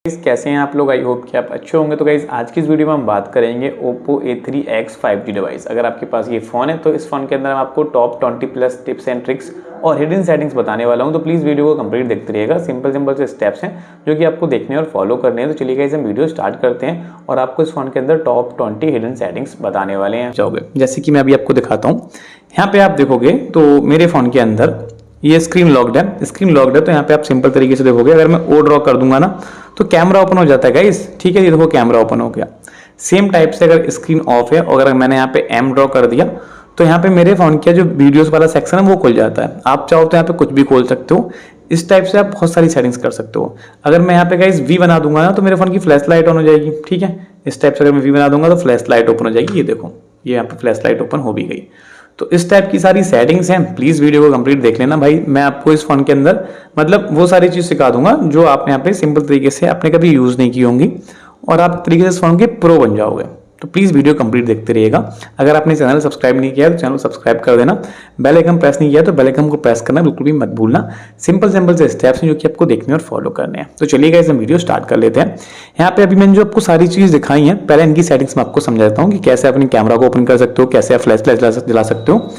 Guys कैसे हैं आप लोग। आई होप कि आप अच्छे होंगे। तो गाइस आज की इस वीडियो में हम बात करेंगे Oppo A3X 5G डिवाइस। अगर आपके पास ये फ़ोन है तो इस फ़ोन के अंदर मैं आपको top 20 plus tips and tricks और हिडन सेटिंग्स बताने वाला हूं। तो प्लीज़ वीडियो को कंप्लीट देखते रहिएगा। सिंपल से स्टेप्स हैं जो कि आपको देखने और फॉलो करने हैं। तो चलिए गाइस हम वीडियो स्टार्ट करते हैं और आपको इस फ़ोन के अंदर टॉप 20 हिडन सेटिंग्स बताने वाले हैं। जाओगे जैसे कि मैं अभी आपको दिखाता हूँ। यहाँ पे आप देखोगे तो मेरे फ़ोन के अंदर ये स्क्रीन लॉक्ड है। स्क्रीन लॉक्ड है तो यहाँ पे आप सिंपल तरीके से देखोगे, अगर मैं ओ ड्रॉ कर दूंगा ना तो कैमरा ओपन हो जाता है गाइस। ठीक है, ये देखो कैमरा ओपन हो गया। सेम टाइप से अगर स्क्रीन ऑफ है और अगर मैंने यहाँ पे एम ड्रॉ कर दिया तो यहाँ पे मेरे फोन का जो वीडियोस वाला सेक्शन है वो खुल जाता है। आप चाहो तो यहाँ पे कुछ भी खोल सकते हो। इस टाइप से आप बहुत सारी सेटिंग्स कर सकते हो। अगर मैं यहाँ पे गाइस वी बना दूंगा ना तो मेरे फोन की फ्लैश लाइट ऑन हो जाएगी। ठीक है, इस टाइप से अगर मैं वी बना दूंगा तो फ्लैश लाइट ओपन हो जाएगी। ये देखो ये यहाँ पे फ्लैश लाइट ओपन हो भी गई। तो इस टाइप की सारी सेटिंग्स हैं। प्लीज वीडियो को कंप्लीट देख लेना भाई। मैं आपको इस फोन के अंदर मतलब वो सारी चीज सिखा दूंगा जो आप यहाँ पे सिंपल तरीके से आपने कभी यूज नहीं की होंगी और आप तरीके से इस फोन के प्रो बन जाओगे। तो प्लीज वीडियो कंप्लीट देखते रहिएगा। अगर आपने चैनल सब्सक्राइब नहीं किया तो चैनल सब्सक्राइब कर देना। बेल आइकन प्रेस नहीं किया तो बेल आइकन को प्रेस करना बिल्कुल भी मत भूलना। सिंपल से स्टेप्स हैं जो कि आपको देखने और फॉलो करने हैं। तो चलिए गाइस हम वीडियो स्टार्ट कर लेते हैं। यहाँ पे अभी मैंने जो आपको सारी चीज दिखाई है, पहले इनकी सेटिंग्स मैं आपको समझाता हूँ कि कैसे अपने कैमरा को ओपन कर सकते हो, कैसे आप फ्लैश लाइट जला सकते हो।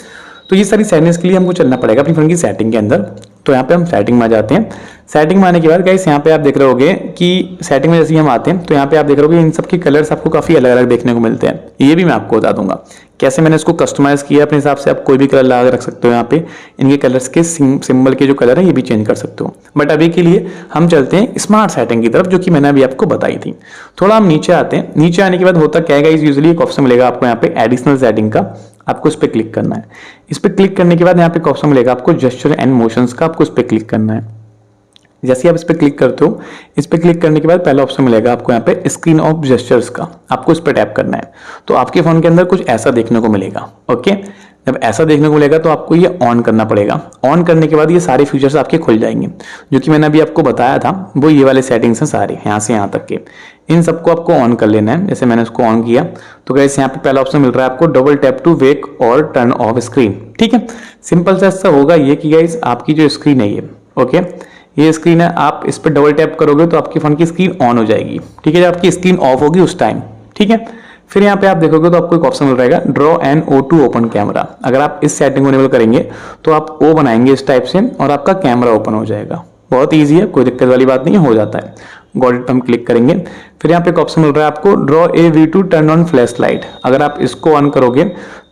तो ये सारी सेटिंग्स के लिए हमको चलना पड़ेगा अपनी फोन की सेटिंग के अंदर। तो यहाँ पे हम सेटिंग में आ जाते हैं। सेटिंग में आने के बाद गाइस यहाँ पे आप देख रहे होगे कि सेटिंग में जैसे ही हम आते हैं तो यहाँ पे आप देख रहे होगे इन सब के कलर्स आपको काफी अलग अलग देखने को मिलते हैं। ये भी मैं आपको बता दूंगा कैसे मैंने इसको कस्टमाइज किया अपने हिसाब से। आप कोई भी कलर लगा रख सकते हो। यहाँ पे इनके कलर्स के सिंबल के जो कलर है ये भी चेंज कर सकते हो। बट अभी के लिए हम चलते हैं स्मार्ट सेटिंग की तरफ जो कि मैंने अभी आपको बताई थी। थोड़ा हम नीचे आते हैं। नीचे आने के बाद होता क्या है गाइस, यूजुअली एक ऑप्शन मिलेगा आपको यहाँ पे एडिशनल सेटिंग का। आपको इस पर क्लिक करना है। इस पर क्लिक करने के बाद यहाँ पे एक ऑप्शन मिलेगा आपको जेस्चर एंड मोशंस का। आपको इस पर क्लिक करना है। जैसे आप इस पर क्लिक करते हो, इस पर क्लिक करने के बाद पहला ऑप्शन मिलेगा आपको यहाँ पे स्क्रीन ऑफ जेस्चर्स का। आपको इस पर टैप करना है तो आपके फोन के अंदर कुछ ऐसा देखने को मिलेगा। ओके, जब ऐसा देखने को मिलेगा तो आपको ये ऑन करना पड़ेगा। ऑन करने के बाद ये सारे फीचर्स आपके खुल जाएंगे जो कि मैंने अभी आपको बताया था। वो ये वाले सेटिंग्स हैं सारे, यहाँ से यहाँ तक के। इन सबको आपको ऑन कर लेना है। जैसे मैंने इसको ऑन किया तो गाइस यहाँ पे पहला ऑप्शन मिल रहा है आपको डबल टैप टू वेक और टर्न ऑफ स्क्रीन। ठीक है, सिंपल से ऐसा होगा ये कि गाइस आपकी जो स्क्रीन है ये ओके ये स्क्रीन है, आप इस पर डबल टैप करोगे तो आपकी फोन की स्क्रीन ऑन हो जाएगी। ठीक है, जब आपकी स्क्रीन ऑफ होगी उस टाइम। ठीक है, फिर यहाँ पे आप देखोगे तो आपको एक ऑप्शन मिल रहेगा draw an O2 open camera. अगर आप इस सेटिंग को इनेबल करेंगे तो आप ओ बनाएंगे इस टाइप से और आपका कैमरा ओपन हो जाएगा। बहुत ईजी है, कोई दिक्कत वाली बात नहीं है, हो जाता है। गॉट इट पे हम क्लिक करेंगे। फिर यहाँ पे एक ऑप्शन मिल रहा है आपको draw a V2 turn on flash light. अगर आप इसको ऑन करोगे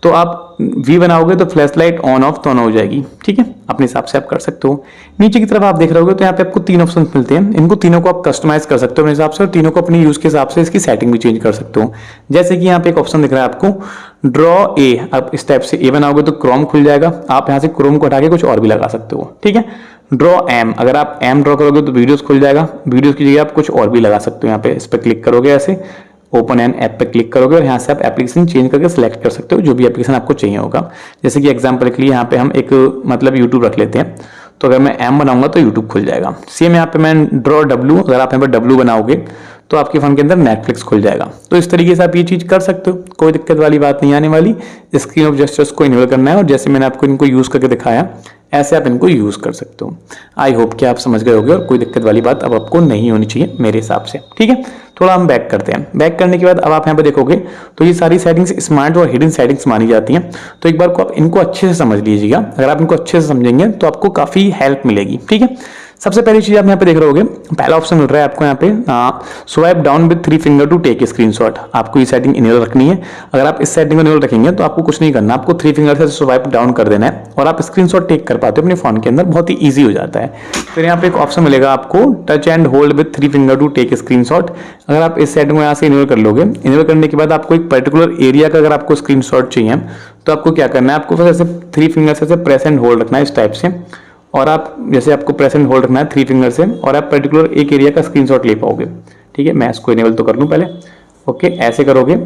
तो आप वी बनाओगे तो फ्लैश लाइट ऑन ऑफ दोनों हो जाएगी। ठीक है, अपने हिसाब से आप कर सकते हो। नीचे की तरफ आप देख रहे होगे तो यहाँ पे आपको 3 ऑप्शन मिलते हैं। इनको तीनों को आप कस्टमाइज कर सकते हो अपने हिसाब से और तीनों को अपने यूज के हिसाब से इसकी सेटिंग भी चेंज कर सकते हो। जैसे कि यहाँ पे एक ऑप्शन दिख रहा है आपको ड्रॉ ए। आप इस टाइप से ए बनाओगे तो क्रोम खुल जाएगा। आप यहाँ से क्रोम को हटा के कुछ और भी लगा सकते हो। ठीक है, ड्रॉ एम। अगर आप एम ड्रॉ करोगे तो वीडियोस खुल जाएगा। वीडियोस की जगह आप कुछ और भी लगा सकते हो। यहाँ पे इस पर क्लिक करोगे, ऐसे ओपन एन ऐप पे क्लिक करोगे और यहाँ से आप एप्लीकेशन चेंज करके सिलेक्ट कर सकते हो जो भी एप्लीकेशन आपको चाहिए होगा। जैसे कि एग्जांपल के लिए यहाँ पे हम एक मतलब यूट्यूब रख लेते हैं। तो अगर मैं एम बनाऊंगा तो यूट्यूब खुल जाएगा। सेम यहाँ पे मैं ड्रॉ डब्ल्यू। अगर आप यहाँ पे डब्ल्यू बनाओगे तो आपके फोन के अंदर नेटफ्लिक्स खुल जाएगा। तो इस तरीके से आप ये चीज कर सकते हो, कोई दिक्कत वाली बात नहीं आने वाली। स्क्रीन ऑफ जेस्चर्स को इनेबल करना है और जैसे मैंने आपको इनको यूज करके दिखाया ऐसे आप इनको यूज कर सकते हो। आई होप कि आप समझ गए होंगे और कोई दिक्कत वाली बात अब आपको नहीं होनी चाहिए मेरे हिसाब से। ठीक है, थोड़ा हम बैक करते हैं। बैक करने के बाद अब आप यहाँ पे देखोगे तो ये सारी सेटिंग्स स्मार्ट और हिडन सेटिंग्स मानी जाती हैं। तो एक बार को आप इनको अच्छे से समझ लीजिएगा। अगर आप इनको अच्छे से समझेंगे तो आपको काफी हेल्प मिलेगी। ठीक है, सबसे पहली चीज आप यहाँ पे देख रहे होगे, पहला ऑप्शन मिल रहा है आपको यहाँ पे swipe down with 3 finger to take screenshot. आपको ये सेटिंग इनेबल रखनी है। अगर आप इस सेटिंग को इनेबल रखेंगे तो आपको कुछ नहीं करना, आपको 3 फिंगर से स्वाइप डाउन कर देना है और आप स्क्रीनशॉट टेक कर पाते हो अपने फोन के अंदर। बहुत ही ईजी हो जाता है। फिर यहाँ पे एक ऑप्शन मिलेगा आपको touch and hold with 3 finger to take screenshot. अगर आप इस सेटिंग को यहाँ से इनेबल कर लोगे, इनेबल करने के बाद आपको एक पर्टिकुलर एरिया का अगर आपको स्क्रीनशॉट चाहिए तो आपको क्या करना है, आपको ऐसे 3 फिंगर से प्रेस एंड होल्ड रखना है इस टाइप से। और आप जैसे आपको प्रेस एंड होल्ड रखना है 3 फिंगर से और आप पर्टिकुलर एक एरिया का स्क्रीनशॉट ले पाओगे। ठीक है, मैं इसको इनेबल तो कर लूँ पहले। ओके, ऐसे करोगे,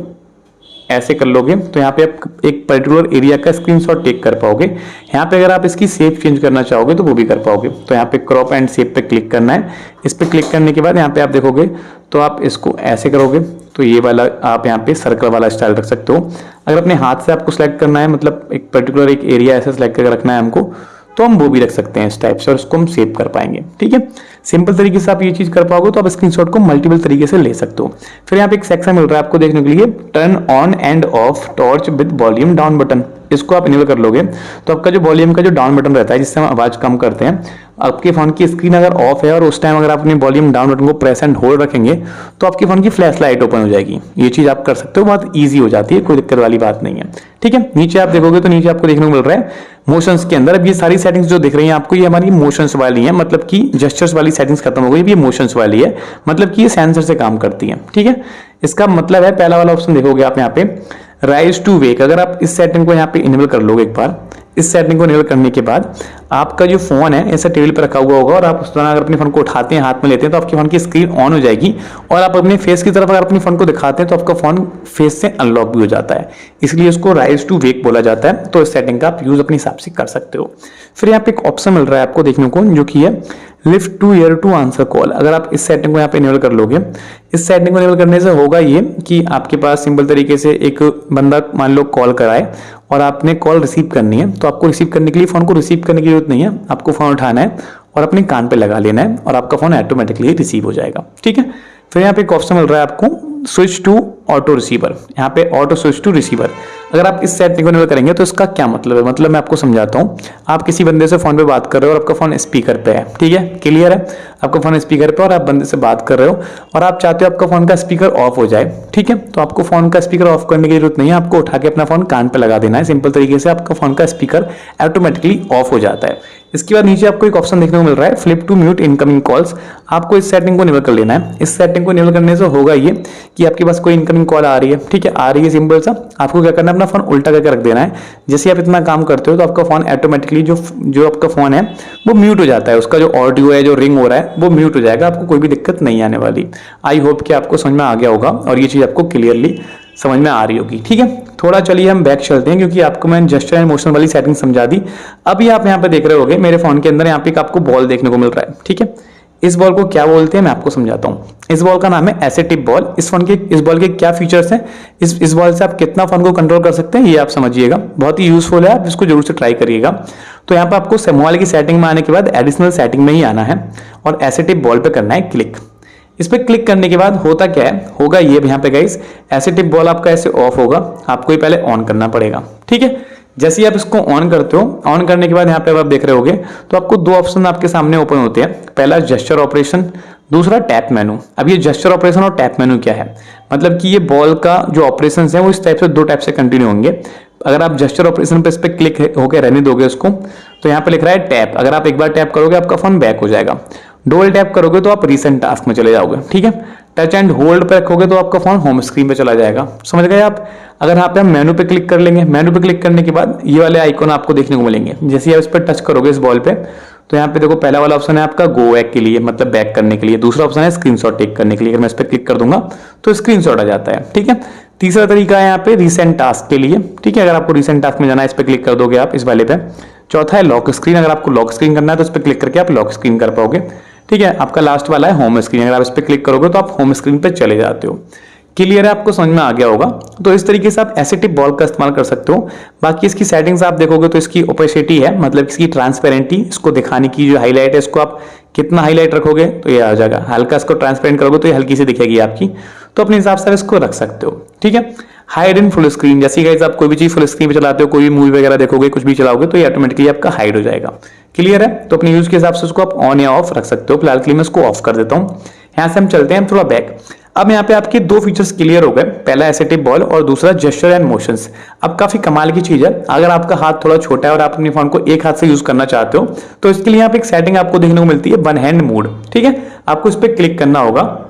ऐसे कर लोगे तो यहाँ पे आप एक पर्टिकुलर एरिया का स्क्रीनशॉट टेक कर पाओगे। यहाँ पे अगर आप इसकी शेप चेंज करना चाहोगे तो वो भी कर पाओगे। तो यहाँ पे क्रॉप एंड शेप पे क्लिक करना है। इस पे क्लिक करने के बाद यहाँ पे आप देखोगे तो आप इसको ऐसे करोगे तो ये वाला आप यहाँ पे सर्कल वाला स्टाइल रख सकते हो। अगर अपने हाथ से आपको सिलेक्ट करना है, मतलब एक पर्टिकुलर एक एरिया ऐसे सिलेक्ट करके रखना है हमको, तो हम वो भी रख सकते हैं इस टाइप से और उसको हम सेव कर पाएंगे। ठीक है, सिंपल तरीके से आप ये चीज कर पाओगे तो आप स्क्रीनशॉट को मल्टीपल तरीके से ले सकते हो। फिर यहाँ पे एक सेक्शन मिल रहा है आपको देखने के लिए, turn on end of torch with volume down button. इसको आप इनेबल कर लोगे तो आपका जो वॉल्यूम का जो डाउन बटन रहता है जिससे हम आवाज कम करते हैं, आपके फोन की स्क्रीन अगर ऑफ है और उस टाइम अगर आप अपने वॉल्यूम डाउन बटन को प्रेस एंड होल्ड रखेंगे तो आपके फोन की फ्लैश लाइट ओपन हो जाएगी। ये चीज आप कर सकते हो, बहुत ईजी हो जाती है, कोई दिक्कत वाली बात नहीं है। ठीक है, नीचे आप देखोगे तो नीचे आपको देखने को मिल रहा है मोशंस के अंदर। अब ये सारी सेटिंग्स जो दिख रही हैं आपको, ये हमारी मोशंस वाली है, मतलब कि जेस्चर्स वाली सेटिंग्स खत्म हो गई, ये मोशंस वाली है, मतलब कि ये सेंसर से काम करती है। ठीक है, इसका मतलब है पहला वाला ऑप्शन देखोगे आप यहाँ पे राइज टू वेक, अगर आप इस सेटिंग को यहाँ पे इनेबल कर लोगे एक बार, इस सेटिंग को इनेबल करने के बाद आपका जो फोन है ऐसा टेबल पर रखा हुआ होगा और आप उस दौरान अगर अपने फोन को उठाते हैं, हाथ में लेते हैं, तो आपके फोन की स्क्रीन ऑन हो जाएगी और आप अपने फेस की तरफ अगर अपने फोन को दिखाते हैं तो आपका फोन फेस से अनलॉक भी हो जाता है, इसलिए इसको राइज टू वेक बोला जाता है। तो इस सेटिंग का आप यूज अपने हिसाब से कर सकते हो। फिर यहाँ पे एक ऑप्शन मिल रहा है आपको देखने को जो कि है lift to ear to answer call. अगर आप इस सेटिंग को यहाँ पे इनेबल कर लोगे, इस सेटिंग को इनेबल करने से होगा ये कि आपके पास सिंपल तरीके से एक बंदा मान लो कॉल कराए और आपने कॉल रिसीव करनी है, तो आपको रिसीव करने के लिए फोन को रिसीव करने की जरूरत नहीं है, आपको फोन उठाना है और अपने कान पे लगा लेना है और आपका फोन ऑटोमेटिकली रिसीव हो जाएगा। ठीक है, फिर यहाँ पे एक ऑप्शन मिल रहा है आपको स्विच टू ऑटो रिसीवर, यहाँ पे ऑटो स्विच टू रिसीवर। अगर आप इस सेटिंग को इनेबल करेंगे तो इसका क्या मतलब है, मतलब मैं आपको समझाता हूँ। आप किसी बंदे से फोन पे बात कर रहे हो और आपका फोन स्पीकर पे है, ठीक है, क्लियर है, आपका फोन स्पीकर पे और आप बंदे से बात कर रहे हो और आप चाहते हो आपका फोन का स्पीकर ऑफ हो जाए। ठीक है, तो आपको फोन का स्पीकर ऑफ करने की जरूरत नहीं है, आपको उठा के अपना फोन कान पे लगा देना है, सिंपल तरीके से आपका फोन का स्पीकर ऑटोमेटिकली ऑफ हो जाता है। इसके बाद नीचे आपको एक ऑप्शन देखने को मिल रहा है flip to mute incoming calls. आपको इस सेटिंग को इनेबल कर लेना है। इस सेटिंग को इनेबल करने से होगा ये कि आपके पास कोई इनकमिंग कॉल आ रही है, ठीक है, आ रही है, सिंपल सा आपको क्या करना है, अपना फोन उल्टा करके रख देना है। जैसे आप इतना काम करते हो तो आपका फोन ऑटोमेटिकली जो आपका फोन है वो म्यूट हो जाता है, उसका जो ऑडियो है जो रिंग हो रहा है वो म्यूट हो जाएगा, आपको कोई भी दिक्कत नहीं आने वाली। आई होप कि आपको समझ में आ गया होगा और ये चीज आपको क्लियरली समझ में आ रही होगी। ठीक है, थोड़ा चलिए हम बैक चलते हैं क्योंकि आपको मैंने जेस्चर एंड मोशन वाली सेटिंग समझा दी। अभी आप यहाँ पे देख रहे होगे मेरे फोन के अंदर यहाँ पे आपको बॉल देखने को मिल रहा है। ठीक है, इस बॉल को क्या बोलते हैं मैं आपको समझाता हूँ। इस बॉल का नाम है एसे टिप बॉल। इस बॉल के क्या फीचर्स हैं, इस बॉल से आप कितना फोन को कंट्रोल कर सकते हैं ये आप समझिएगा, बहुत ही यूजफुल है, आप इसको जरूर से ट्राई करिएगा। तो यहाँ पे आपको मोबाइल की सेटिंग में आने के बाद एडिशनल सेटिंग में ही आना है और एसे टिप बॉल पे करना है क्लिक। इस पर क्लिक करने के बाद होता क्या है, होगा ये यहाँ पे गाइस, ऐसे टिप बॉल आपका ऐसे ऑफ होगा, आपको ये पहले ऑन करना पड़ेगा। ठीक है, जैसे ही आप इसको ऑन करते हो, ऑन करने के बाद यहाँ पे आप देख रहे होगे तो आपको दो ऑप्शन आपके सामने ओपन होते हैं, पहला जेस्चर ऑपरेशन, दूसरा टैप मेनू। अब ये जेस्चर ऑपरेशन और टैप मेनू क्या है, मतलब कि ये बॉल का जो ऑपरेशन है वो इस टाइप से दो टाइप से कंटिन्यू होंगे। अगर आप जेस्चर ऑपरेशन पे इस पे क्लिक होकर रहने दोगे उसको, तो यहाँ पे लिख रहा है टैप, अगर आप एक बार टैप करोगे आपका फोन बैक हो जाएगा। डबल टैप करोगे तो आप रीसेंट टास्क में चले जाओगे। ठीक है, टच एंड होल्ड पे रखोगे तो आपका फोन होम स्क्रीन पे चला जाएगा, समझ गए आप। अगर यहाँ पे हम मेनू पे क्लिक कर लेंगे, मेनू पे क्लिक करने के बाद ये वाले आइकॉन आपको देखने को मिलेंगे। जैसे आप इस पर टच करोगे इस बॉल पे तो यहाँ पे देखो पहला वाला ऑप्शन है आपका गो बैक के लिए, मतलब बैक करने के लिए, दूसरा ऑप्शन है स्क्रीनशॉट टेक करने के लिए। अगर मैं इस पर क्लिक कर दूंगा तो स्क्रीनशॉट आ जाता है। ठीक है, तीसरा तरीका है यहाँ पे रीसेंट टास्क के लिए। ठीक है, अगर आपको रीसेंट टास्क में जाना है इस पर क्लिक कर दोगे आप इस वाले पे। चौथा है लॉक स्क्रीन, अगर आपको लॉक स्क्रीन करना है तो इस पर क्लिक करके आप लॉक स्क्रीन कर पाओगे। ठीक है, आपका लास्ट वाला है होम स्क्रीन, अगर आप इस पर क्लिक करोगे तो आप होम स्क्रीन पे चले जाते हो। क्लियर है, आपको समझ में आ गया होगा। तो इस तरीके से आप एसे टिप बॉल का इस्तेमाल कर सकते हो। बाकी इसकी सेटिंग्स आप देखोगे तो इसकी ओपेसिटी है, मतलब इसकी ट्रांसपेरेंटी, इसको दिखाने की जो हाईलाइट है इसको आप कितना हाईलाइट रखोगे तो ये आ जाएगा, हल्का इसको ट्रांसपेरेंट करोगे तो ये हल्की सी दिखेगी आपकी, तो अपने हिसाब से इसको रख सकते हो। ठीक है, हाइड इन फुल स्क्रीन, जैसे गाइस आप कोई भी चीज फुल स्क्रीन पे चलाते हो, कोई भी मूवी वगैरह देखोगे, कुछ भी चलाओगे तो ये ऑटोमेटिकली आपका हाइड हो जाएगा। क्लियर है, तो अपने यूज के हिसाब से उसको आप ऑन या ऑफ रख सकते हो। फिलहाल के लिए मैं इसको ऑफ कर देता हूँ। यहाँ से हम चलते हैं थोड़ा बैक। अब यहाँ पे आपके दो फीचर्स क्लियर हो गए, पहला एसे टिप बॉल और दूसरा जेस्चर एंड मोशंस। अब काफी कमाल की चीज है, अगर आपका हाथ थोड़ा छोटा है और आप अपने फोन को एक हाथ से यूज करना चाहते हो तो इसके लिए यहाँ पे एक सेटिंग आपको देखने को मिलती है वन हैंड मोड। ठीक है, आपको इस पर क्लिक करना होगा।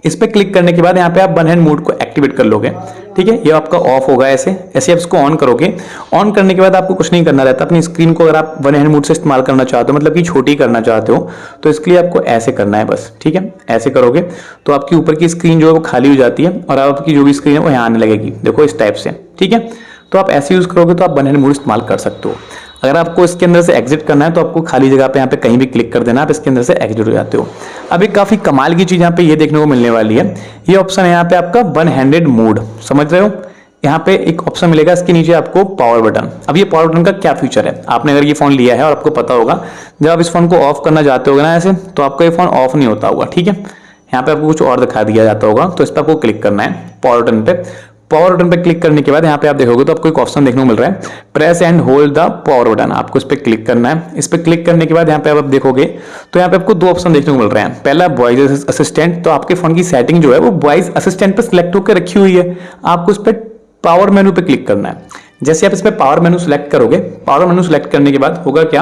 इस पे क्लिक करने के बाद यहाँ पे आप वन हैंड मोड को एक्टिवेट कर लोगे। ठीक है, ये आपका ऑफ होगा ऐसे आप इसको ऑन करोगे। ऑन करने के बाद आपको कुछ नहीं करना रहता, अपनी स्क्रीन को अगर आप वन हैंड मोड से इस्तेमाल करना चाहते हो, मतलब कि छोटी करना चाहते हो, तो इसके लिए आपको ऐसे करना है बस। ठीक है, ऐसे करोगे तो आपकी ऊपर की स्क्रीन जो है वो खाली हो जाती है और आपकी जो भी स्क्रीन है वो यहाँ आने लगेगी, देखो इस टाइप से। ठीक है, तो आप ऐसे यूज करोगे तो आप वन हैंड मोड इस्तेमाल कर सकते हो। अगर आपको इसके अंदर से एग्जिट करना है तो आपको खाली जगह पे यहाँ पे कहीं भी क्लिक कर देना, आप इसके अंदर से एग्जिट हो जाते हो। अब एक काफी कमाल की चीज यहाँ पे ये देखने को मिलने वाली है, ये ऑप्शन है यहाँ पे आपका वन हैंडेड मोड, समझ रहे हो। यहाँ पे एक ऑप्शन मिलेगा, इसके नीचे आपको पावर बटन। अब ये पावर बटन का क्या फीचर है, आपने अगर ये फोन लिया है और आपको पता होगा जब आप इस फोन को ऑफ करना चाहते होगे ना ऐसे, तो आपका ये फोन ऑफ नहीं होता होगा, ठीक है। यहाँ पे आपको कुछ और दिखा दिया जाता होगा, तो इस पर आपको क्लिक करना है पावर बटन पे। पावर बटन पे क्लिक करने के बाद यहाँ पे आप देखोगे तो आपको एक ऑप्शन देखने को मिल रहा है, press and hold the power button. आपको इस पे क्लिक करना है। इस पे क्लिक करने के बाद यहाँ पे आप देखोगे तो यहाँ पे आपको दो ऑप्शन देखने को मिल रहे हैं। पहला वॉइस असिस्टेंट, तो आपके फोन की सेटिंग जो है वो वॉइस असिस्टेंट पे सिलेक्ट होकर रखी हुई है। आपको इस पे पावर मेनू पे क्लिक करना है। जैसे आप इस पे पावर मेनू सिलेक्ट करोगे, पावर मेनू सिलेक्ट करने के बाद होगा क्या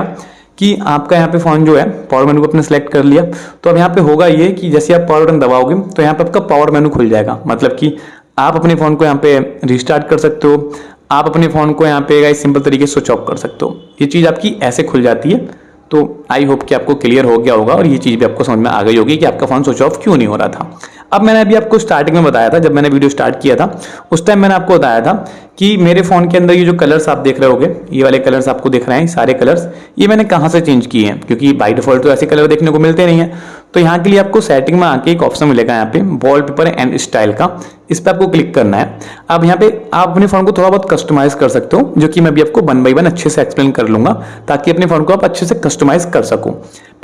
कि आपका यहाँ पे फोन जो है पावर मेनू को अपने सिलेक्ट कर लिया, तो अब यहाँ पे होगा ये कि जैसे आप पावर बटन दबाओगे तो यहाँ पे आपका पावर मेनू खुल जाएगा। मतलब कि आप अपने फोन को यहाँ पे रिस्टार्ट कर सकते हो, आप अपने फोन को यहाँ पे सिंपल तरीके से स्विच ऑफ कर सकते हो। ये चीज आपकी ऐसे खुल जाती है। तो आई होप कि आपको क्लियर हो गया होगा और ये चीज भी आपको समझ में आ गई होगी कि आपका फोन स्विच ऑफ क्यों नहीं हो रहा था। अब मैंने अभी आपको स्टार्टिंग में बताया था, जब मैंने वीडियो स्टार्ट किया था उस टाइम मैंने आपको बताया था कि मेरे फोन के अंदर ये जो कलर्स आप देख रहे होगे, ये वाले कलर्स आपको दिख रहे हैं, सारे कलर्स ये मैंने कहां से चेंज किए हैं, क्योंकि बाय डिफॉल्ट तो ऐसे कलर देखने को मिलते नहीं है। तो यहाँ के लिए आपको सेटिंग में आके एक ऑप्शन मिलेगा यहाँ पे वॉलपेपर एंड स्टाइल का, इस पर आपको क्लिक करना है। अब यहाँ पे आप अपने फोन को थोड़ा बहुत कस्टमाइज कर सकते हो, जो कि मैं भी आपको 1 बाय 1 अच्छे से एक्सप्लेन कर लूंगा ताकि अपने फोन को आप अच्छे से कस्टमाइज कर सको।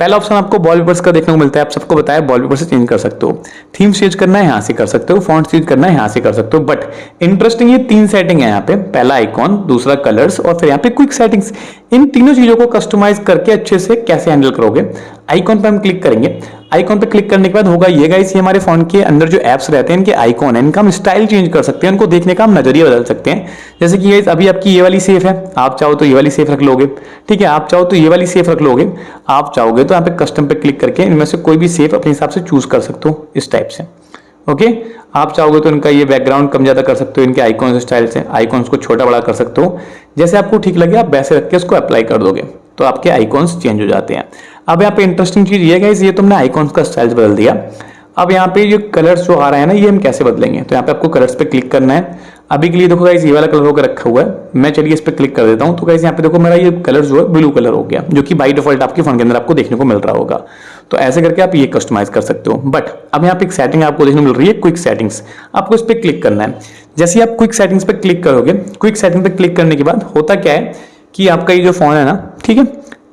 पहला ऑप्शन आपको वॉलपेपर्स का देखने को मिलता है, आप सबको बताया वॉलपेपर से चेंज कर सकते हो, थीम चेंज करना है यहाँ से कर सकते हो, फॉन्ट चेंज करना है यहाँ से कर सकते हो। बट इंटरेस्टिंग ये 3 सेटिंग है यहाँ पे, पहला आइकॉन, दूसरा कलर्स और फिर यहाँ पे क्विक सेटिंग्स। इन तीनों चीजों को कस्टमाइज करके अच्छे से कैसे हैंडल करोगे। आइकॉन पे हम क्लिक करेंगे। आइकॉन पे क्लिक करने के बाद होगा ये गाइस, ये हमारे फोन के अंदर जो एप्स रहते हैं इनके आइकॉन है, इनका हम स्टाइल चेंज कर सकते हैं, इनको देखने का हम नजरिया बदल सकते हैं। जैसे कि गाइस अभी आपकी ये वाली सेफ है, आप चाहो तो ये वाली सेफ रख लोगे, ठीक है, आप चाहो तो ये वाली सेफ रख लोगे, आप चाहोगे तो यहाँ पे कस्टम पे क्लिक करके इनमें से कोई भी सेफ अपने हिसाब से चूज कर सकते हो इस टाइप से। ओके, आप चाहोगे तो इनका ये बैकग्राउंड कम ज्यादा कर सकते हो, इनके आइकॉन स्टाइल से आइकॉन्स को छोटा बड़ा कर सकते हो, जैसे आपको ठीक लगे आप वैसे रख के इसको अप्लाई कर दोगे तो आपके आइकॉन्स चेंज हो जाते हैं। अब यहाँ पे इंटरेस्टिंग चीज ये है, ये तुमने आइकॉन्स का स्टाइल बदल दिया। अब यहाँ पे ये कलर्स जो आ रहे हैं ना, ये हम कैसे बदलेंगे, तो यहाँ पे आपको कलर्स पे क्लिक करना है। अभी के लिए देखो गाइस ये वाला कलर होकर रखा हुआ है, मैं चलिए इस पे क्लिक कर देता हूँ। तो गाइस यहाँ पे देखो मेरा ये कलर जो है ब्लू कलर हो गया, जो कि बाय डिफॉल्ट आपके फोन के अंदर आपको देखने को मिल रहा होगा। तो ऐसे करके आप ये कस्टमाइज कर सकते हो। बट अब यहाँ पे एक सेटिंग आपको देखने को मिल रही है, क्विक सेटिंग्स, आपको इस पर क्लिक करना है। जैसे आप क्विक सेटिंग्स पे क्लिक करोगे, क्विक सेटिंग पे क्लिक करने के बाद होता क्या है कि आपका ये जो फोन है ना, ठीक है,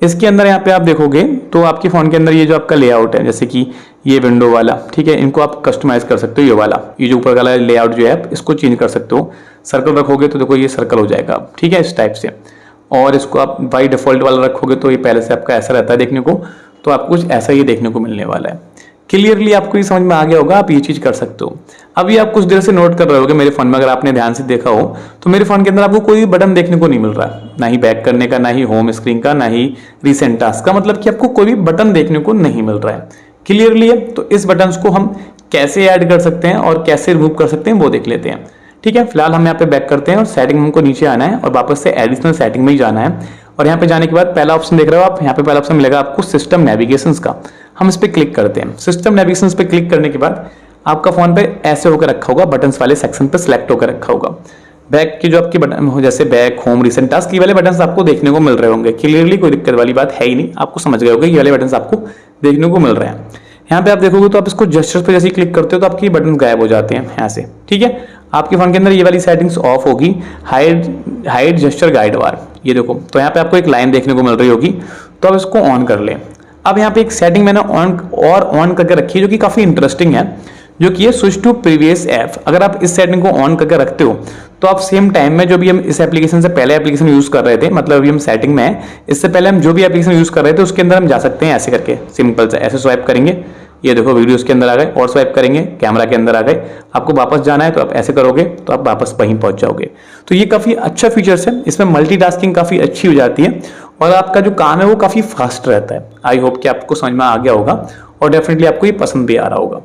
इसके अंदर यहाँ पे आप देखोगे तो आपके फोन के अंदर ये जो आपका लेआउट है, जैसे कि ये विंडो वाला, ठीक है, इनको आप कस्टमाइज कर सकते हो। ये वाला, ये जो ऊपर वाला लेआउट जो है इसको चेंज कर सकते हो। सर्कल रखोगे तो देखो ये सर्कल हो जाएगा, ठीक है, इस टाइप से। और इसको आप बाई डिफॉल्ट वाला रखोगे तो ये पहले से आपका ऐसा रहता है देखने को, तो आपको कुछ ऐसा ही देखने को मिलने वाला है। क्लियरली आपको ये समझ में आ गया होगा, आप ये चीज कर सकते हो। अभी आप कुछ देर से नोट कर रहे होगे मेरे फोन में, अगर आपने ध्यान से देखा हो तो मेरे फोन के अंदर आपको कोई बटन देखने को नहीं मिल रहा है, ना ही बैक करने का, ना ही होम स्क्रीन का, ना ही रिसेंट टास्क का, मतलब कि आपको कोई भी बटन देखने को नहीं मिल रहा है। क्लियरली है, तो इस बटन को हम कैसे ऐड कर सकते हैं और कैसे रिमूव कर सकते हैं वो देख लेते हैं। ठीक है, फिलहाल हम यहाँ पे बैक करते हैं और सेटिंग हमको नीचे आना है और वापस से एडिशनल सेटिंग में ही जाना है। और यहाँ पे जाने के बाद पहला ऑप्शन देख रहे हो आप, यहाँ पे पहला ऑप्शन मिलेगा आपको सिस्टम नेविगेशन का, हम इस पे क्लिक करते हैं। सिस्टम नेविगेशन पे क्लिक करने के बाद आपका फोन पे ऐसे होकर रखा होगा, बटन्स वाले सेक्शन पे सिलेक्ट होकर रखा होगा। बैक की जो आपकी बटन हो, जैसे बैक, होम, रिसेंट टास्क, ये वाले बटन्स आपको देखने को मिल रहे होंगे। क्लियरली कोई दिक्कत वाली बात है ही नहीं, आपको समझ गए होंगे ये वाले बटन्स आपको देखने को मिल रहे हैं। यहाँ पे आप देखोगे तो आप इसको जेस्चर पे जैसे क्लिक करते हो तो आपकी बटन गायब हो जाते हैं यहाँ से। ठीक है, आपके फोन के अंदर ये वाली सेटिंग्स ऑफ होगी, हाइड जेस्चर गाइड बार, ये देखो, तो यहाँ पे आपको एक लाइन देखने को मिल रही होगी, तो आप इसको ऑन कर लें। अब यहाँ पे एक सेटिंग मैंने ऑन करके रखी है जो कि काफी इंटरेस्टिंग है, जो कि है स्विच टू प्रीवियस ऐप। अगर आप इस सेटिंग को ऑन करके रखते हो तो आप सेम टाइम में जो भी हम इस एप्लीकेशन से पहले एप्लीकेशन यूज कर रहे थे, मतलब अभी हम सेटिंग में है, इससे पहले हम जो भी एप्लीकेशन यूज कर रहे थे उसके अंदर हम जा सकते हैं ऐसे करके, सिंपल से ऐसे स्वाइप करेंगे, ये देखो वीडियोस के अंदर आ गए, और स्वाइप करेंगे कैमरा के अंदर आ गए। आपको वापस जाना है तो आप ऐसे करोगे तो आप वापस वहीं पहुंच जाओगे। तो ये काफी अच्छा फीचर्स है, इसमें मल्टीटास्किंग काफी अच्छी हो जाती है और आपका जो काम है वो काफी फास्ट रहता है। आई होप कि आपको समझ में आ गया होगा और डेफिनेटली आपको ये पसंद भी आ रहा होगा।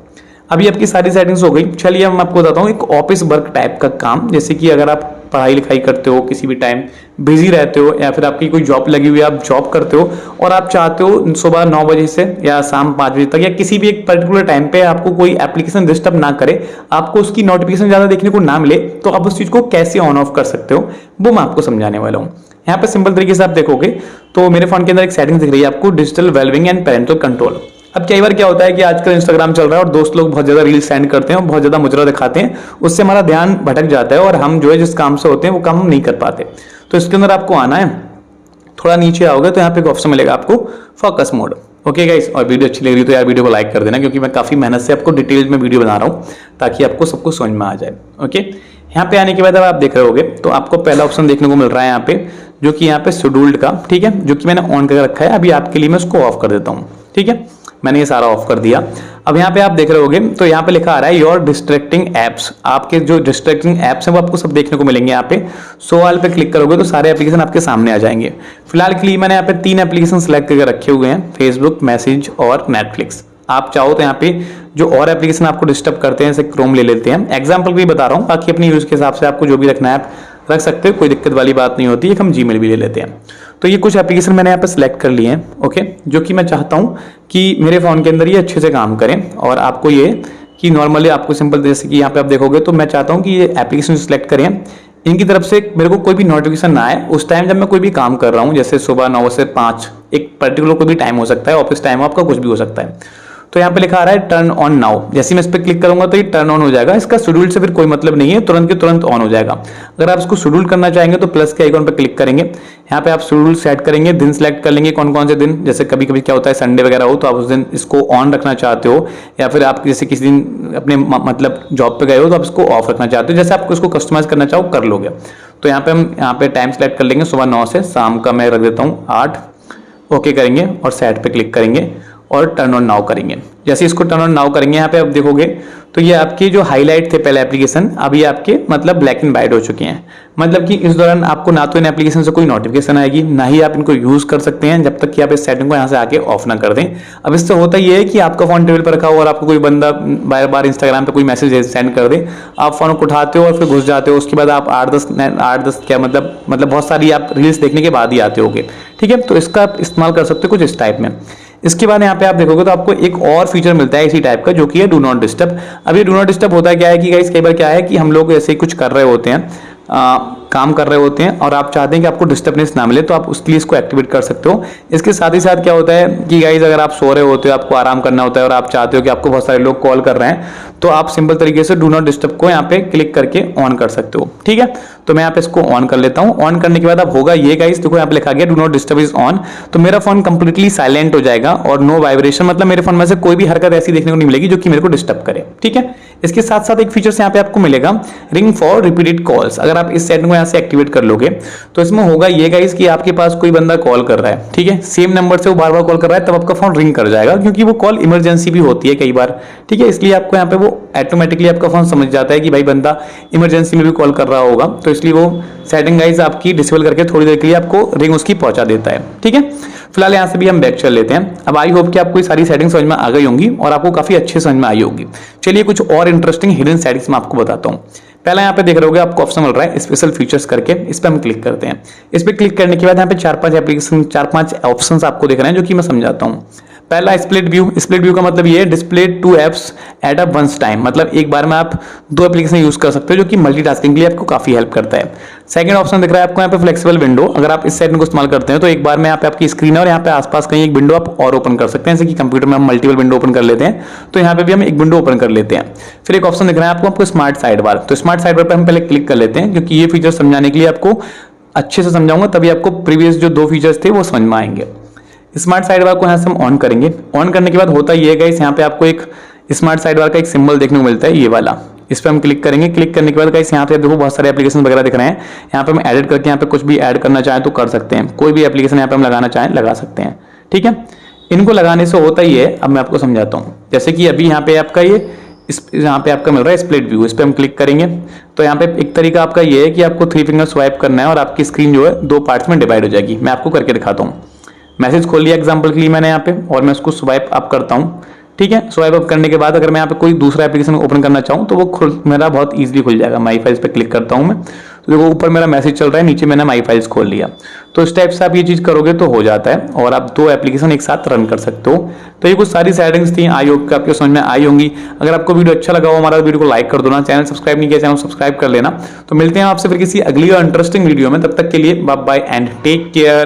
अभी आपकी सारी सेटिंग्स हो गई। चलिए मैं आपको बताता हूँ एक ऑफिस वर्क टाइप का काम, जैसे कि अगर आप पढ़ाई लिखाई करते हो, किसी भी टाइम बिजी रहते हो, या फिर आपकी कोई जॉब लगी हुई है, आप जॉब करते हो और आप चाहते हो सुबह 9 बजे से या शाम 5 बजे तक या किसी भी एक पर्टिकुलर टाइम पे आपको कोई एप्लीकेशन डिस्टर्ब ना करे, आपको उसकी नोटिफिकेशन ज्यादा देखने को ना मिले, तो आप उस चीज को कैसे ऑन ऑफ कर सकते हो वो मैं आपको समझाने वाला हूँ। यहाँ पे सिंपल तरीके से आप देखोगे तो मेरे फोन के अंदर एक सेटिंग दिख रही है आपको, digital wellbeing and parental control. अब कई बार क्या होता है कि आजकल इंस्टाग्राम चल रहा है और दोस्त लोग बहुत ज़्यादा रील सेंड करते हैं और बहुत ज़्यादा मुजरा दिखाते हैं, उससे हमारा ध्यान भटक जाता है और हम जो है जिस काम से होते हैं वो काम हम नहीं कर पाते। तो इसके अंदर आपको आना है, थोड़ा नीचे आओगे तो यहाँ पे एक ऑप्शन मिलेगा आपको फोकस मोड। ओके गाइस, और वीडियो अच्छी लग रही है तो यार वीडियो को लाइक कर देना, क्योंकि मैं काफ़ी मेहनत से आपको डिटेल्स में वीडियो बना रहा हूँ ताकि आपको सब कुछ समझ में आ जाए। ओके, यहाँ पे आने के बाद अब आप देख रहे होगे तो आपको पहला ऑप्शन देखने को मिल रहा है यहाँ पे, जो कि यहाँ पे शेड्यूल्ड का, ठीक है, जो कि मैंने ऑन करके रखा है। अभी आपके लिए मैं उसको ऑफ कर देता हूँ, ठीक है, मैंने ये सारा ऑफ कर दिया। अब यहाँ पे आप देख रहे होगे तो यहाँ पे लिखा आ रहा है योर डिस्ट्रैक्टिंग एप्स। आपके जो डिस्ट्रैक्टिंग एप्स हैं वो आपको सब देखने को मिलेंगे। यहाँ पे शो ऑल पे क्लिक करोगे तो सारे एप्लीकेशन आपके सामने आ जाएंगे। फिलहाल के लिए मैंने यहाँ पे 3 एप्लीकेशन सेलेक्ट करके रखे हुए हैं, फेसबुक, मैसेज और नेटफ्लिक्स। आप चाहो तो यहाँ पे जो और एप्लीकेशन आपको डिस्टर्ब करते हैं जैसे क्रोम ले लेते हैं, एग्जाम्पल भी बता रहा हूँ, बाकी अपनी यूज के हिसाब से आपको जो भी रखना है आप रख सकते हो, कोई दिक्कत वाली बात नहीं होती है। हम जीमेल भी ले लेते हैं। तो ये कुछ एप्लीकेशन मैंने यहाँ पे सिलेक्ट कर लिए हैं, ओके, जो कि मैं चाहता हूँ कि मेरे फ़ोन के अंदर ये अच्छे से काम करें। और आपको ये कि नॉर्मली आपको सिंपल, जैसे कि यहाँ पे आप देखोगे तो मैं चाहता हूँ कि ये एप्लीकेशन सिलेक्ट करें, इनकी तरफ से मेरे को कोई भी नोटिफिकेशन ना आए उस टाइम जब मैं कोई भी काम कर रहा हूँ, जैसे सुबह 9 से 5, एक पर्टिकुलर कोई भी टाइम हो सकता है, ऑफिस टाइम आपका कुछ भी हो सकता है। तो यहाँ पे लिखा आ रहा है टर्न ऑन नाउ, जैसे मैं इस पर क्लिक करूंगा तो ये टर्न ऑन हो जाएगा। इसका शेड्यूल से फिर कोई मतलब नहीं है, तुरंत के तुरंत ऑन हो जाएगा। अगर आप इसको शेड्यूल करना चाहेंगे तो प्लस के आइकॉन पे क्लिक करेंगे, यहाँ पे आप शेड्यूल सेट करेंगे, दिन सेलेक्ट कर लेंगे कौन कौन से दिन, जैसे कभी कभी क्या होता है संडे वगैरह हो तो आप उस दिन इसको ऑन रखना चाहते हो, या फिर आप जैसे किसी दिन अपने मतलब जॉब पे गए हो तो आप इसको ऑफ रखना चाहते हो, जैसे आपको इसको कस्टमाइज करना चाहो कर लोगे। तो यहाँ पे हम यहाँ पे टाइम सेलेक्ट कर लेंगे, सुबह 9 से शाम का मैं रख देता हूँ 8, ओके करेंगे और सेट पे क्लिक करेंगे और टर्न ऑन नाउ करेंगे। जैसे इसको टर्न ऑन नाउ करेंगे यहाँ पे आप देखोगे तो ये आपके जो हाईलाइट थे पहले एप्लीकेशन, अब ये आपके मतलब ब्लैक एंड व्हाइट हो चुके हैं। मतलब कि इस दौरान आपको ना तो इन एप्लीकेशन से कोई नोटिफिकेशन आएगी, ना ही आप इनको यूज कर सकते हैं जब तक कि आप इस सेटिंग को यहाँ से आके ऑफ ना कर दें। अब इससे होता ये है कि आपका फोन टेबल पर रखा हो और आपको कोई बंदा बार बार इंस्टाग्राम पे कोई मैसेज सेंड कर दे, आप फोन को उठाते हो और फिर घुस जाते हो, उसके बाद आप 8-10 क्या मतलब बहुत सारी आप रील्स देखने के बाद ही आते होगे, ठीक है। तो इसका आप इस्तेमाल कर सकते हो कुछ इस टाइप में। इसके बाद यहाँ पे आप देखोगे तो आपको एक और फीचर मिलता है इसी टाइप का, जो कि है डू नॉट डिस्टर्ब। अब ये डू नॉट डिस्टर्ब होता है क्या है कि गाइस कई बार क्या है कि हम लोग ऐसे कुछ कर रहे होते हैं, काम कर रहे होते हैं और आप चाहते हैं कि आपको डिस्टर्बेंस ना मिले, तो आप उसके लिए इसको एक्टिवेट कर सकते हो। इसके साथ ही साथ क्या होता है कि गाइस अगर आप सो रहे होते हो, आपको आराम करना होता है और आप चाहते हो कि आपको बहुत सारे लोग कॉल कर रहे हैं, तो आप सिंपल तरीके से डू नॉट डिस्टर्ब को यहाँ पे क्लिक करके ऑन कर सकते हो, ठीक है। तो मैं यहाँ पे इसको ऑन कर लेता हूँ। ऑन करने के बाद अब होगा ये गाइस, देखो यहाँ पे लिखा गया do not disturb is on, तो मेरा फोन कंप्लीटली साइलेंट हो जाएगा और नो वाइब्रेशन, मतलब मेरे फोन में से कोई भी हरकत ऐसी देखने को नहीं मिलेगी जो कि मेरे को डिस्टर्ब करे, ठीक है। इसके साथ साथ एक फीचर यहाँ पे आपको मिलेगा रिंग फॉर रिपीटेड कॉल्स। अगर आप इस सेटिंग को यहाँ से एक्टिवेट कर लोगे तो इसमें होगा ये गाइस कि आपके पास कोई बंदा कॉल कर रहा है, ठीक है, सेम नंबर से वो बार बार कॉल कर रहा है, तब आपका फोन रिंग कर जाएगा, क्योंकि वो कॉल इमरजेंसी भी होती है कई बार, ठीक है। इसलिए आपको यहाँ पे वो ऑटोमेटिकली आपका फोन समझ जाता है कि भाई बंदा इमरजेंसी में भी कॉल कर रहा होगा, तो इसलिए वो सेटिंग गाइस आपकी डिसेबल करके थोड़ी देर के लिए आपको रिंग उसकी पहुंचा देता है, ठीक है। फिलहाल यहाँ से भी हम बैक चल लेते हैं। अब आई होप कि आपको ये सारी सेटिंग्स समझ में आ गई होंगी और आपको काफी अच्छे समझ में आई होगी। चलिए कुछ और इंटरेस्टिंग हिडन सेटिंग्स मैं आपको बताता हूँ। पहला यहाँ पे देख रहे होगे आपको ऑप्शन मिल रहा है स्पेशल फीचर्स करके, इस पर हम क्लिक करते हैं। इस पर क्लिक करने के बाद यहाँ पे 4-5 ऑप्शंस आपको दिख रहे हैं, जो कि मैं समझाता हूँ। पहला स्प्लिट व्यू। स्प्लिट व्यू का मतलब ये है display 2 apps at a once time, मतलब एक बार में आप 2 एप्लीकेशन यूज कर सकते हो, जो कि मल्टीटास्किंग के लिए आपको काफी हेल्प करता है। सेकंड ऑप्शन दिख रहा है आपको यहाँ पे फ्लेक्सिबल विंडो। अगर आप इस सेटिंग को इस्तेमाल करते हैं तो एक बार में यहाँ पे आपकी स्क्रीन है और यहाँ पे आसपास कहीं एक विंडो आप और ओपन कर सकते हैं, जैसे कि कंप्यूटर में हम मल्टीपल विंडो ओपन कर लेते हैं, तो यहाँ पे भी हम एक विंडो ओपन कर लेते हैं। फिर एक ऑप्शन दिख रहा है आपको स्मार्ट साइड बार। तो स्मार्ट साइड बार पर हम पहले क्लिक कर लेते हैं, क्योंकि ये फीचर समझाने के लिए आपको अच्छे से समझाऊंगा, तभी आपको प्रीवियस जो 2 फीचर्स थे वो समझ में आएंगे। स्मार्ट साइड बार को यहाँ से हम ऑन करेंगे। ऑन करने के बाद होता ये गाइस, यहाँ पे आपको एक स्मार्ट साइड बार का एक सिंबल देखने को मिलता है, ये वाला। इस पर हम क्लिक करेंगे। क्लिक करने के बाद गाइस यहाँ पे देखो बहुत सारे एप्लीकेशन वगैरह दिख रहे हैं। यहाँ पे हम एडिट करके यहाँ पे कुछ भी ऐड करना चाहें तो कर सकते हैं, कोई भी एप्लीकेशन यहाँ पे हम लगाना चाहें लगा सकते हैं, ठीक है। इनको लगाने से होता ही है, अब मैं आपको समझाता हूँ। जैसे कि अभी यहाँ पे आपका ये यहाँ पे आपका मिल रहा है स्प्लिट व्यू, इस पर हम क्लिक करेंगे तो यहाँ पे एक तरीका आपका ये है कि आपको 3 फिंगर स्वाइप करना है और आपकी स्क्रीन जो है 2 पार्ट्स में डिवाइड हो जाएगी। मैं आपको करके दिखाता हूँ। मैसेज खोल लिया एग्जांपल के लिए मैंने यहाँ पे, और मैं उसको स्वाइप अप करता हूँ, ठीक है। स्वाइप अप करने के बाद अगर मैं यहाँ पे कोई दूसरा एप्लीकेशन ओपन करना चाहूँ तो वो मेरा बहुत इजीली खुल जाएगा। माई फाइल्स पे क्लिक करता हूँ मैं, तो देखो ऊपर मेरा मैसेज चल रहा है, नीचे मैंने माई फाइल्स खोल लिया। तो इस टाइप से आप ये चीज करोगे तो हो जाता है और आप 2 एप्लीकेशन एक साथ रन कर सकते हो। तो ये कुछ सारी सेटिंग्स थी, आई होप कि आपको समझ में आई होंगी। अगर आपको वीडियो अच्छा लगा हो हमारा वीडियो को लाइक कर दो ना, चैनल सब्सक्राइब नहीं किया चैनल सब्सक्राइब कर लेना। तो मिलते हैं आपसे फिर किसी अगली और इंटरेस्टिंग वीडियो में, तब तक के लिए bye bye and take care.